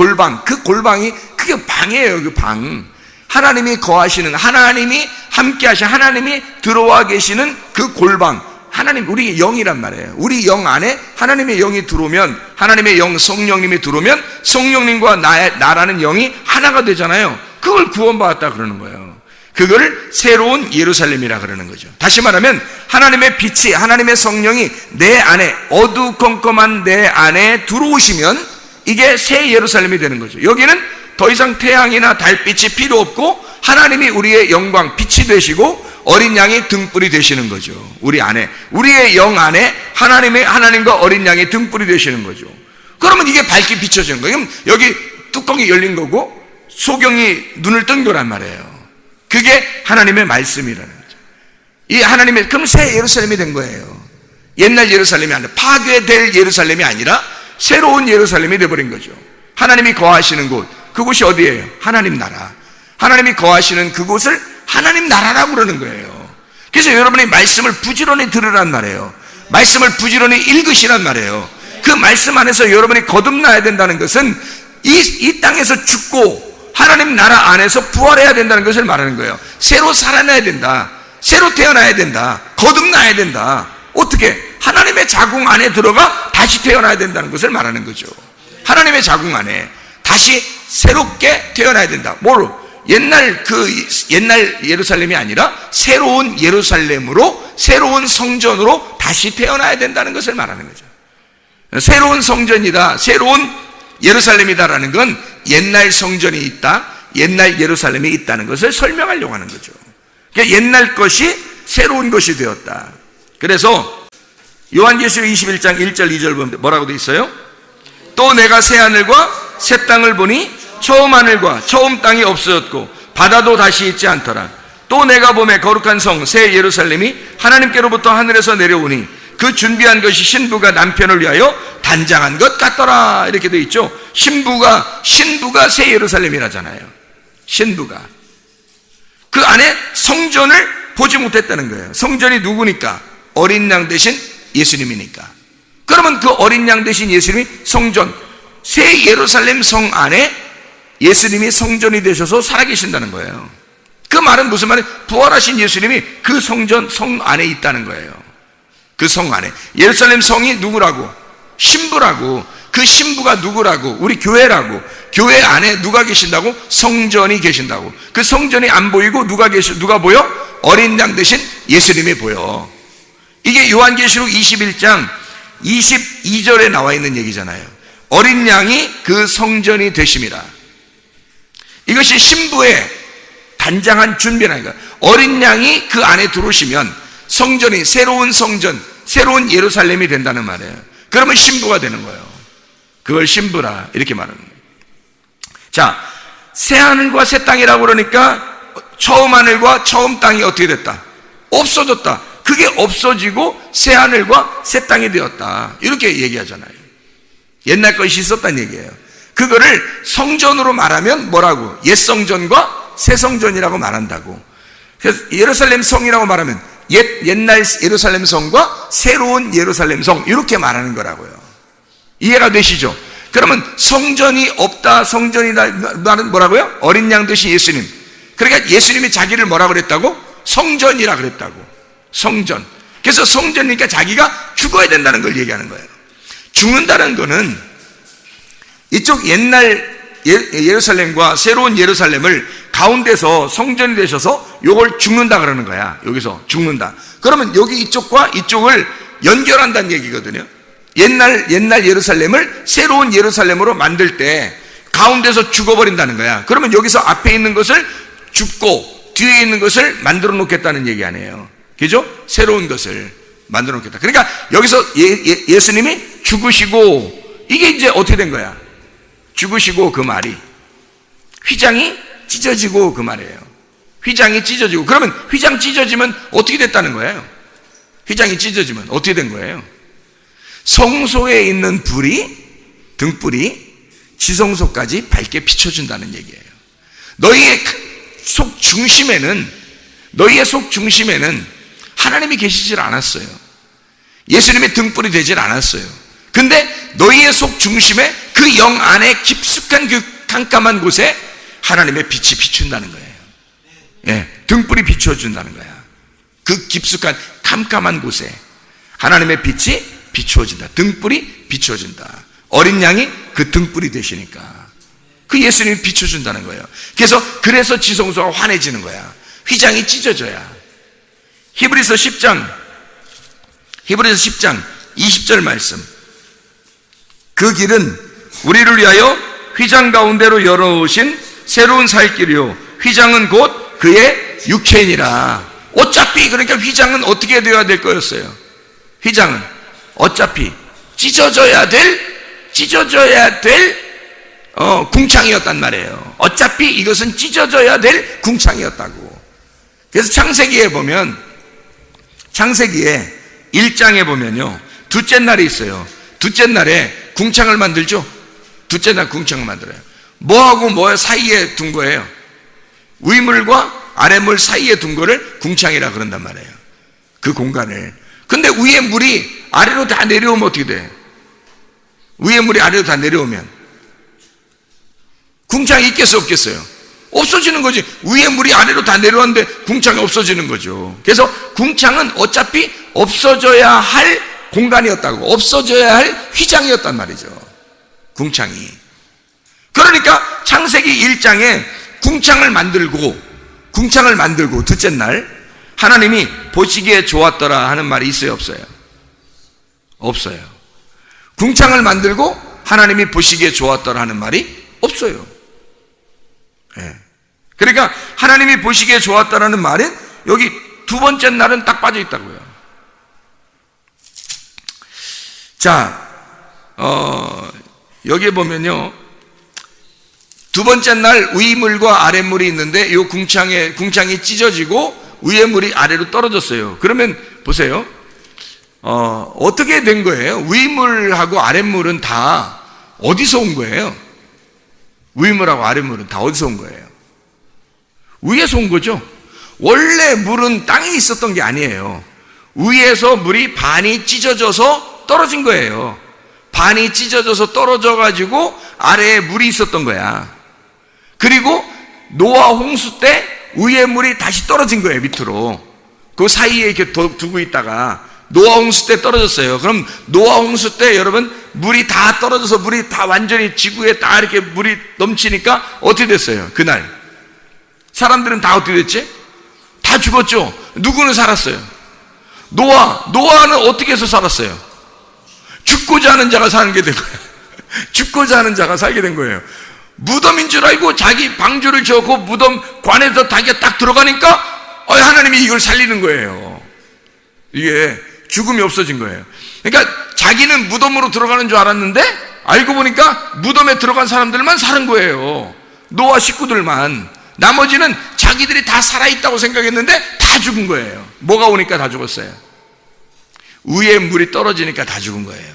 골방이 그게 방이에요. 그 방. 하나님이 거하시는, 하나님이 함께 하시는, 하나님이 들어와 계시는 그 골방, 하나님, 우리 영이란 말이에요. 우리 영 안에 하나님의 영이 들어오면, 하나님의 영 성령님이 들어오면 성령님과 나라는 영이 하나가 되잖아요. 그걸 구원받았다 그러는 거예요. 그걸 새로운 예루살렘이라 그러는 거죠. 다시 말하면 하나님의 빛이, 하나님의 성령이 내 안에, 어두컴컴한 내 안에 들어오시면 이게 새 예루살렘이 되는 거죠. 여기는 더 이상 태양이나 달빛이 필요 없고 하나님이 우리의 영광, 빛이 되시고 어린 양이 등불이 되시는 거죠. 우리 안에, 우리의 영 안에 하나님과 어린 양이 등불이 되시는 거죠. 그러면 이게 밝게 비춰지는 거예요. 그럼 여기 뚜껑이 열린 거고 소경이 눈을 뜬 거란 말이에요. 그게 하나님의 말씀이라는 거죠. 이 하나님의, 그럼 새 예루살렘이 된 거예요. 옛날 예루살렘이 아니라, 파괴될 예루살렘이 아니라 새로운 예루살렘이 되어버린 거죠. 하나님이 거하시는 곳, 그곳이 어디예요? 하나님 나라. 하나님이 거하시는 그곳을 하나님 나라라고 그러는 거예요. 그래서 여러분이 말씀을 부지런히 들으란 말이에요. 말씀을 부지런히 읽으시란 말이에요. 그 말씀 안에서 여러분이 거듭나야 된다는 것은 이 땅에서 죽고 하나님 나라 안에서 부활해야 된다는 것을 말하는 거예요. 새로 살아나야 된다, 새로 태어나야 된다, 거듭나야 된다. 어떻게? 하나님의 자궁 안에 들어가 다시 태어나야 된다는 것을 말하는 거죠. 하나님의 자궁 안에 다시 새롭게 태어나야 된다. 뭐로? 옛날 예루살렘이 아니라 새로운 예루살렘으로, 새로운 성전으로 다시 태어나야 된다는 것을 말하는 거죠. 새로운 성전이다, 새로운 예루살렘이다라는 건 옛날 성전이 있다, 옛날 예루살렘이 있다는 것을 설명하려고 하는 거죠. 그러니까 옛날 것이 새로운 것이 되었다. 그래서 요한계시록 21장 1절 2절 보면 뭐라고 되어 있어요? 또 내가 새 하늘과 새 땅을 보니 처음 하늘과 처음 땅이 없어졌고 바다도 다시 있지 않더라. 또 내가 보매 거룩한 성 새 예루살렘이 하나님께로부터 하늘에서 내려오니 그 준비한 것이 신부가 남편을 위하여 단장한 것 같더라. 이렇게 되어 있죠. 신부가 새 예루살렘이라잖아요. 신부가 그 안에 성전을 보지 못했다는 거예요. 성전이 누구니까? 어린 양 대신 예수님이니까. 그러면 그 어린 양 대신 예수님이 성전, 새 예루살렘 성 안에 예수님이 성전이 되셔서 살아계신다는 거예요. 그 말은 무슨 말이에요? 부활하신 예수님이 그 성전, 성 안에 있다는 거예요. 그 성 안에. 예루살렘 성이 누구라고? 신부라고. 그 신부가 누구라고? 우리 교회라고. 교회 안에 누가 계신다고? 성전이 계신다고. 그 성전이 안 보이고 누가 보여? 어린 양 대신 예수님이 보여. 이게 요한계시록 21장 22절에 나와 있는 얘기잖아요. 어린 양이 그 성전이 되심이라. 이것이 신부의 단장한 준비라니까. 어린 양이 그 안에 들어오시면 성전이, 새로운 성전, 새로운 예루살렘이 된다는 말이에요. 그러면 신부가 되는 거예요. 그걸 신부라 이렇게 말하는 거예요. 자, 새하늘과 새 땅이라고 그러니까 처음 하늘과 처음 땅이 어떻게 됐다? 없어졌다. 그게 없어지고 새하늘과 새 땅이 되었다. 이렇게 얘기하잖아요. 옛날 것이 있었다는 얘기예요. 그거를 성전으로 말하면 뭐라고? 옛 성전과 새 성전이라고 말한다고. 그래서 예루살렘 성이라고 말하면 옛날 예루살렘 성과 새로운 예루살렘 성, 이렇게 말하는 거라고요. 이해가 되시죠? 그러면 성전이 없다, 성전이다 말은 뭐라고요? 어린 양 되신 예수님. 그러니까 예수님이 자기를 뭐라고 그랬다고? 성전이라 그랬다고. 성전. 그래서 성전이니까 자기가 죽어야 된다는 걸 얘기하는 거예요. 죽는다는 거는 이쪽 옛날 예루살렘과 새로운 예루살렘을 가운데서 성전이 되셔서 요걸 죽는다 그러는 거야. 여기서 죽는다. 그러면 여기 이쪽과 이쪽을 연결한다는 얘기거든요. 옛날 예루살렘을 새로운 예루살렘으로 만들 때 가운데서 죽어버린다는 거야. 그러면 여기서 앞에 있는 것을 죽고 뒤에 있는 것을 만들어 놓겠다는 얘기 아니에요. 그죠? 새로운 것을 만들어 놓겠다. 그러니까 여기서 예수님이 죽으시고, 이게 이제 어떻게 된 거야? 죽으시고, 그 말이 휘장이 찢어지고, 그 말이에요. 휘장이 찢어지고. 그러면 휘장 찢어지면 어떻게 됐다는 거예요? 휘장이 찢어지면 어떻게 된 거예요? 성소에 있는 불이, 등불이 지성소까지 밝게 비춰준다는 얘기예요. 너희의 속 중심에는 하나님이 계시질 않았어요. 예수님의 등불이 되질 않았어요. 근데 너희의 속 중심에 그 영 안에 깊숙한 그 깜깜한 곳에 하나님의 빛이 비춘다는 거예요. 예, 등불이 비춰준다는 거야. 그 깊숙한 깜깜한 곳에 하나님의 빛이 비추어진다. 등불이 비추어진다. 어린 양이 그 등불이 되시니까 그 예수님이 비춰준다는 거예요. 그래서 지성소가 환해지는 거야. 휘장이 찢어져야. 히브리서 10장 20절 말씀. 그 길은 우리를 위하여 휘장 가운데로 열어오신 새로운 살 길이요, 휘장은 곧 그의 육체이니라. 어차피 그러니까 휘장은 어떻게 되어야 될 거였어요? 휘장은 어차피 찢어져야 될 궁창이었단 말이에요. 어차피 이것은 찢어져야 될 궁창이었다고. 그래서 창세기에 1장에 보면요, 둘째 날이 있어요. 둘째 날에 궁창을 만들죠. 둘째 날 궁창을 만들어요. 뭐하고 뭐 사이에 둔 거예요? 위물과 아랫물 사이에 둔 거를 궁창이라 그런단 말이에요. 그 공간을. 근데 위에 물이 아래로 다 내려오면 어떻게 돼? 위에 물이 아래로 다 내려오면 궁창이 있겠어요, 없겠어요? 없어지는 거지. 위에 물이 아래로 다 내려왔는데 궁창이 없어지는 거죠. 그래서 궁창은 어차피 없어져야 할 공간이었다고, 없어져야 할 휘장이었단 말이죠. 궁창이. 그러니까 창세기 1장에 궁창을 만들고 둘째 날 하나님이 보시기에 좋았더라 하는 말이 있어요, 없어요? 없어요. 궁창을 만들고 하나님이 보시기에 좋았더라 하는 말이 없어요. 예. 그러니까 하나님이 보시기에 좋았다라는 말은 여기 두 번째 날은 딱 빠져 있다고요. 자, 여기에 보면요, 두 번째 날 위물과 아랫물이 있는데 이 궁창이 찢어지고 위에 물이 아래로 떨어졌어요. 그러면 보세요. 어떻게 된 거예요? 위물하고 아랫물은 다 어디서 온 거예요? 위물하고 아랫물은 다 어디서 온 거예요? 위에서 온 거죠. 원래 물은 땅에 있었던 게 아니에요. 위에서 물이 반이 찢어져서 떨어진 거예요. 반이 찢어져서 떨어져가지고 아래에 물이 있었던 거야. 그리고 노아 홍수 때 위에 물이 다시 떨어진 거예요, 밑으로. 그 사이에 이렇게 두고 있다가 노아 홍수 때 떨어졌어요. 그럼 노아 홍수 때 여러분 물이 다 떨어져서 물이 다 완전히 지구에 다 이렇게 물이 넘치니까 어떻게 됐어요? 그날 사람들은 다 어떻게 됐지? 다 죽었죠. 누구는 살았어요? 노아는 어떻게 해서 살았어요? 죽고자 하는 자가 사는 게 된 거예요. 죽고자 하는 자가 살게 된 거예요. 무덤인 줄 알고 자기 방주를 지었고 무덤 관에서 자기가 딱 들어가니까 하나님이 이걸 살리는 거예요. 이게 죽음이 없어진 거예요. 그러니까 자기는 무덤으로 들어가는 줄 알았는데 알고 보니까 무덤에 들어간 사람들만 사는 거예요. 노아 식구들만. 나머지는 자기들이 다 살아있다고 생각했는데 다 죽은 거예요. 뭐가 오니까 다 죽었어요? 위에 물이 떨어지니까 다 죽은 거예요.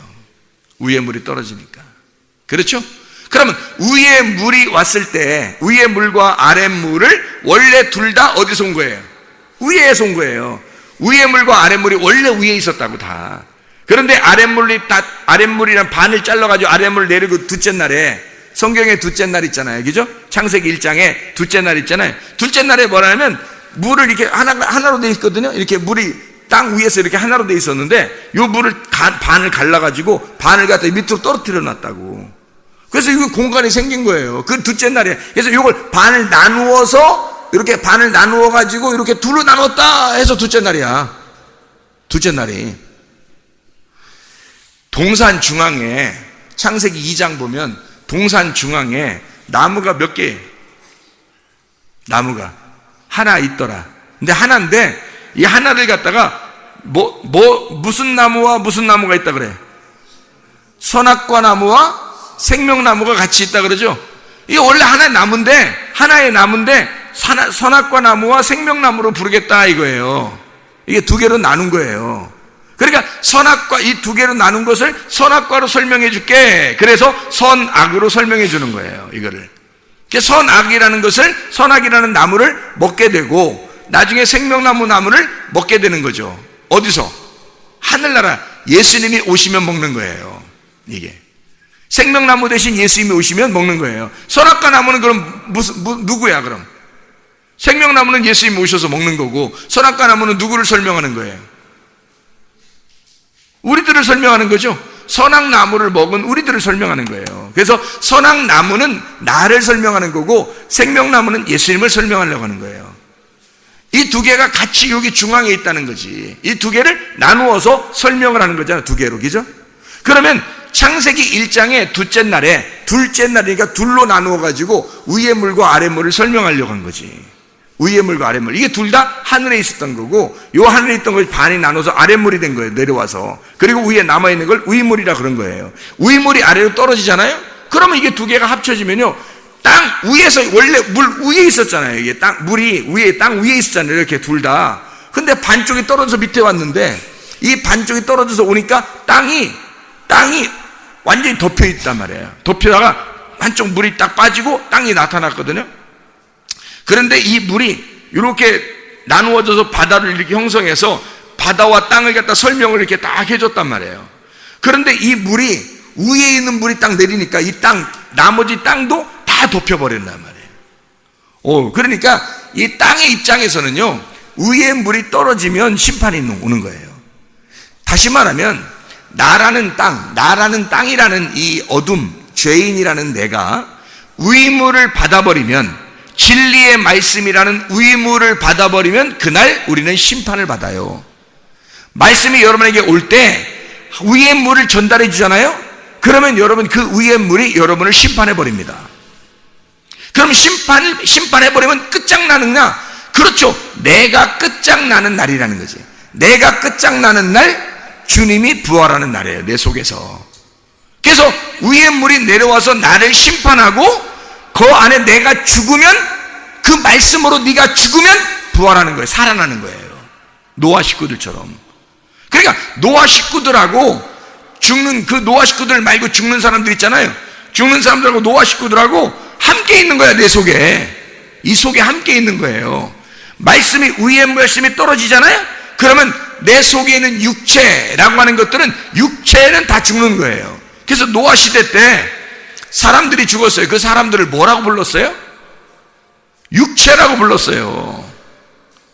위에 물이 떨어지니까. 그렇죠? 그러면 위에 물이 왔을 때 위에 물과 아래 물을 원래 둘 다 어디서 온 거예요? 위에서 온 거예요. 위에 물과 아래 물이 원래 위에 있었다고 다. 그런데 아랫물이란 반을 잘라가지고 아랫물 내리고 둘째 날에, 성경에 둘째 날 있잖아요. 그죠? 창세기 1장에 둘째 날 있잖아요. 둘째 날에 뭐라면 물을 이렇게 하나로 돼 있거든요. 이렇게 물이 땅 위에서 이렇게 하나로 돼 있었는데 요 물을 반을 갈라가지고 반을 갖다 밑으로 떨어뜨려 놨다고. 그래서 이거 공간이 생긴 거예요. 그 둘째 날에. 그래서 이걸 반을 나누어서 이렇게 반을 나누어 가지고 이렇게 둘로 나눴다 해서 둘째 날이야. 둘째 날이. 동산 중앙에, 창세기 2장 보면 동산 중앙에 나무가 몇 개? 나무가 하나 있더라. 근데 하나인데 이 하나를 갖다가 무슨 나무와 무슨 나무가 있다 그래? 선악과 나무와 생명나무가 같이 있다 그러죠? 이게 원래 하나의 나무인데 선악과 나무와 생명나무로 부르겠다 이거예요. 이게 두 개로 나눈 거예요. 그러니까 선악과, 이 두 개로 나눈 것을 선악과로 설명해 줄게. 그래서 선악으로 설명해 주는 거예요, 이거를. 선악이라는 것을, 선악이라는 나무를 먹게 되고 나중에 생명나무 나무를 먹게 되는 거죠. 어디서? 하늘나라 예수님이 오시면 먹는 거예요. 이게 생명나무 대신 예수님이 오시면 먹는 거예요. 선악과 나무는 그럼 누구야 그럼? 생명나무는 예수님이 오셔서 먹는 거고, 선악과 나무는 누구를 설명하는 거예요? 우리들을 설명하는 거죠. 선악나무를 먹은 우리들을 설명하는 거예요. 그래서 선악나무는 나를 설명하는 거고 생명나무는 예수님을 설명하려고 하는 거예요. 이 두 개가 같이 여기 중앙에 있다는 거지. 이 두 개를 나누어서 설명을 하는 거잖아요. 두 개로. 그죠? 그러면 창세기 1장의 둘째 날이니까 둘로 나누어 가지고 위에 물과 아래 물을 설명하려고 한 거지. 위에 물과 아래 물. 이게 둘 다 하늘에 있었던 거고, 요 하늘에 있던 것이 반이 나눠서 아랫물이 된 거예요. 내려와서. 그리고 위에 남아있는 걸 위물이라 그런 거예요. 위물이 아래로 떨어지잖아요? 그러면 이게 두 개가 합쳐지면요, 땅 위에서, 원래 물 위에 있었잖아요. 이게 땅 위에 있었잖아요. 이렇게 둘 다. 근데 반쪽이 떨어져서 밑에 왔는데, 이 반쪽이 떨어져서 오니까 땅이 완전히 덮여 있단 말이에요. 덮여다가 한쪽 물이 딱 빠지고 땅이 나타났거든요. 그런데 이 물이 이렇게 나누어져서 바다를 이렇게 형성해서 바다와 땅을 갖다 설명을 이렇게 딱 해줬단 말이에요. 그런데 이 물이, 위에 있는 물이 딱 내리니까 이 나머지 땅도 다 덮여버린단 말이에요. 그러니까 이 땅의 입장에서는요, 위에 물이 떨어지면 심판이 오는 거예요. 다시 말하면, 나라는 땅이라는 이 어둠, 죄인이라는 내가 위물을 받아버리면, 진리의 말씀이라는 위물을 받아버리면 그날 우리는 심판을 받아요. 말씀이 여러분에게 올 때 위의 물을 전달해 주잖아요. 그러면 여러분 그 위의 물이 여러분을 심판해 버립니다. 그럼 심판해 버리면 끝장나느냐? 그렇죠. 내가 끝장나는 날이라는 거지. 내가 끝장나는 날 주님이 부활하는 날이에요. 내 속에서. 그래서 위의 물이 내려와서 나를 심판하고, 그 안에 내가 죽으면, 그 말씀으로 네가 죽으면 부활하는 거예요. 살아나는 거예요. 노아 식구들처럼. 그러니까 노아 식구들하고 죽는, 그 노아 식구들 말고 죽는 사람들 있잖아요. 죽는 사람들하고 노아 식구들하고 함께 있는 거야. 내 속에. 이 속에 함께 있는 거예요. 위에 말씀이 떨어지잖아요. 그러면 내 속에 있는 육체라고 하는 것들은, 육체는 다 죽는 거예요. 그래서 노아 시대 때 사람들이 죽었어요. 그 사람들을 뭐라고 불렀어요? 육체라고 불렀어요.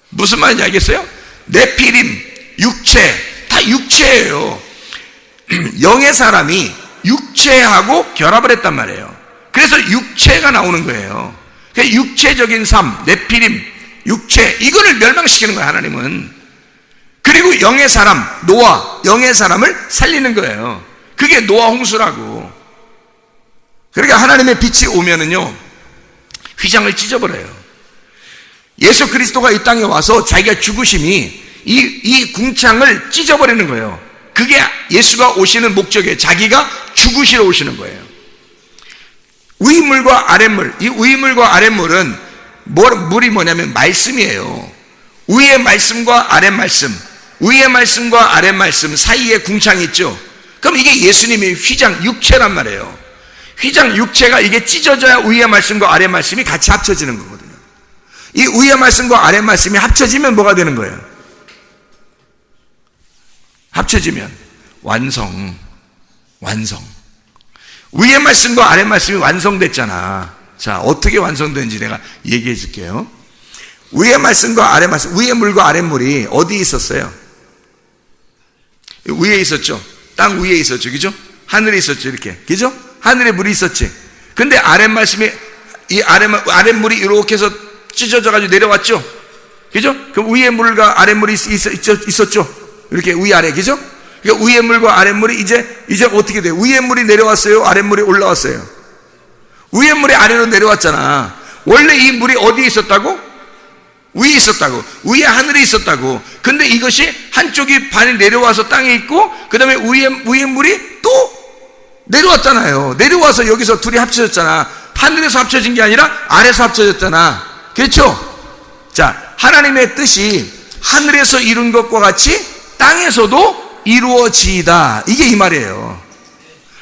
무슨 말인지 알겠어요? 네피림, 육체, 다 육체예요. 영의 사람이 육체하고 결합을 했단 말이에요. 그래서 육체가 나오는 거예요. 그러니까 육체적인 삶, 네피림, 육체, 이거를 멸망시키는 거예요, 하나님은. 그리고 영의 사람, 노아, 영의 사람을 살리는 거예요. 그게 노아 홍수라고. 그러니까 하나님의 빛이 오면은요, 휘장을 찢어버려요. 예수 그리스도가 이 땅에 와서 자기가 죽으심이 이 궁창을 찢어버리는 거예요. 그게 예수가 오시는 목적이에요. 자기가 죽으시러 오시는 거예요. 위물과 아랫물, 이 위물과 아랫물은 물이 뭐냐면 말씀이에요. 위의 말씀과 아랫 말씀, 위의 말씀과 아랫 말씀 사이에 궁창이 있죠. 그럼 이게 예수님의 휘장 육체란 말이에요. 휘장 육체가 이게 찢어져야 위의 말씀과 아랫 말씀이 같이 합쳐지는 거거든요. 이 위의 말씀과 아랫 말씀이 합쳐지면 뭐가 되는 거예요? 합쳐지면 완성. 위의 말씀과 아랫 말씀이 완성됐잖아. 자, 어떻게 완성되는지 내가 얘기해 줄게요. 위의 말씀과 아랫 말씀, 위의 물과 아랫 물이 어디에 있었어요? 위에 있었죠. 땅 위에 있었죠. 그죠? 하늘에 있었죠. 이렇게. 그죠? 하늘에 물이 있었지. 근데 아랫 말씀이, 이 아랫 물이 이렇게 해서 찢어져 가지고 내려왔죠. 그죠? 그럼 위의 물과 아랫 물이 있었죠. 이렇게 위아래. 그죠? 그러니까 위의 물과 아랫 물이 이제 어떻게 돼요? 위의 물이 내려왔어요? 아랫 물이 올라왔어요? 위의 물이 아래로 내려왔잖아. 원래 이 물이 어디에 있었다고? 위에 있었다고. 위에 하늘에 있었다고. 근데 이것이 한쪽이 반이 내려와서 땅에 있고, 그 다음에 위에 물이 또 내려왔잖아요. 내려와서 여기서 둘이 합쳐졌잖아. 하늘에서 합쳐진 게 아니라 아래에서 합쳐졌잖아. 그렇죠? 자, 하나님의 뜻이 하늘에서 이룬 것과 같이 땅에서도 이루어지이다. 이게 이 말이에요.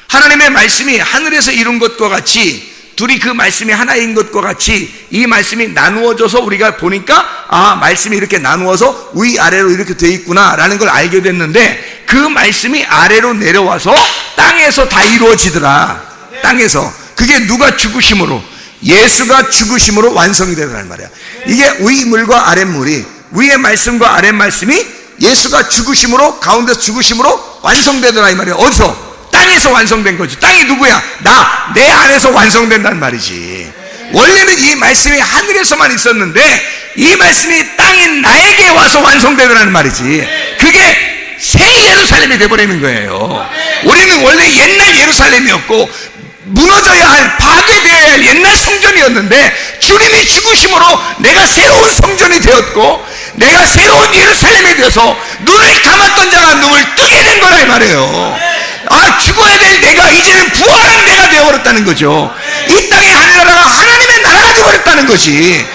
하나님의 말씀이 하늘에서 이룬 것과 같이, 둘이 그 말씀이 하나인 것과 같이 이 말씀이 나누어져서 우리가 보니까 말씀이 이렇게 나누어서 위아래로 이렇게 돼 있구나 라는 걸 알게 됐는데, 그 말씀이 아래로 내려와서 땅에서 다 이루어지더라. 땅에서. 그게 누가 죽으심으로? 예수가 죽으심으로 완성이 되더란 말이야. 이게 위물과 아랫물이, 위의 말씀과 아랫 말씀이 예수가 죽으심으로, 가운데서 죽으심으로 완성되더라 이 말이야. 어디서? 땅에서 완성된 거지. 땅이 누구야? 내 안에서 완성된다는 말이지. 원래는 이 말씀이 하늘에서만 있었는데 이 말씀이 땅인 나에게 와서 완성되더라는 말이지. 그게 새 예루살렘이 돼버리는 거예요. 우리는 원래 옛날 예루살렘이었고 무너져야 할, 파괴되어야 할 옛날 성전이었는데 주님이 죽으심으로 내가 새로운 성전이 되었고 내가 새로운 예루살렘이 되어서 눈을 감았던 자가 눈을 뜨게 된 거라 이 말이에요. 죽어야 될 내가 이제는 부활한 내가 되어버렸다는 거죠. 이 땅의 하늘나라가 하나님의 나라가 되어버렸다는 것이,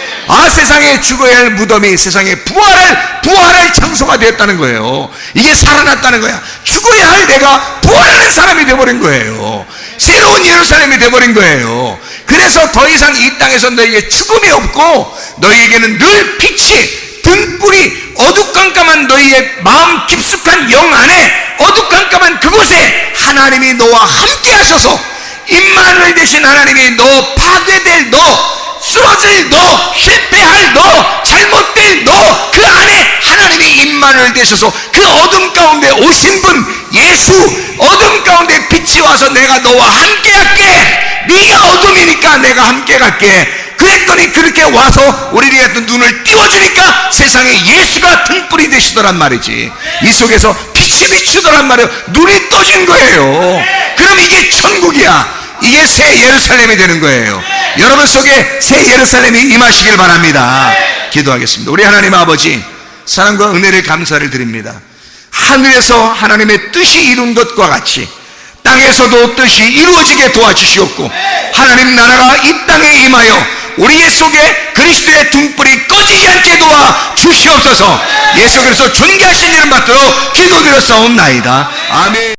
세상에 죽어야 할 무덤이 세상에 부활할 장소가 되었다는 거예요. 이게 살아났다는 거야. 죽어야 할 내가 부활하는 사람이 되어버린 거예요. 새로운 예루살렘이 되어버린 거예요. 그래서 더 이상 이 땅에서 너에게 죽음이 없고 너희에게는 늘 빛이, 등불이 어두깜깜한 너희의 마음 깊숙한 영 안에, 어두깜깜한 그곳에 하나님이 너와 함께 하셔서 임마누엘 되신 하나님이 너, 파괴될 너, 쓰러질 너, 실패할 너, 잘못될 너, 그 안에 하나님이 임마누엘 되셔서 그 어둠 가운데 오신 분 예수, 어둠 가운데 빛이 와서 내가 너와 함께 할게, 네가 어둠이니까 내가 함께 갈게. 그랬더니 그렇게 와서 우리에게 눈을 띄워주니까 세상에 예수가 등불이 되시더란 말이지. 이 속에서 빛이 비추더란 말이에요. 눈이 떠진 거예요. 그럼 이게 천국이야. 이게 새 예루살렘이 되는 거예요. 여러분 속에 새 예루살렘이 임하시길 바랍니다. 기도하겠습니다. 우리 하나님 아버지, 사랑과 은혜를 감사를 드립니다. 하늘에서 하나님의 뜻이 이룬 것과 같이 땅에서도 뜻이 이루어지게 도와주시옵고, 하나님 나라가 이 땅에 임하여 우리의 속에 그리스도의 등불이 꺼지지 않게 도와 주시옵소서. 예수 그리스도 존귀하신 이름 받들어 기도드렸사옵나이다. 아멘.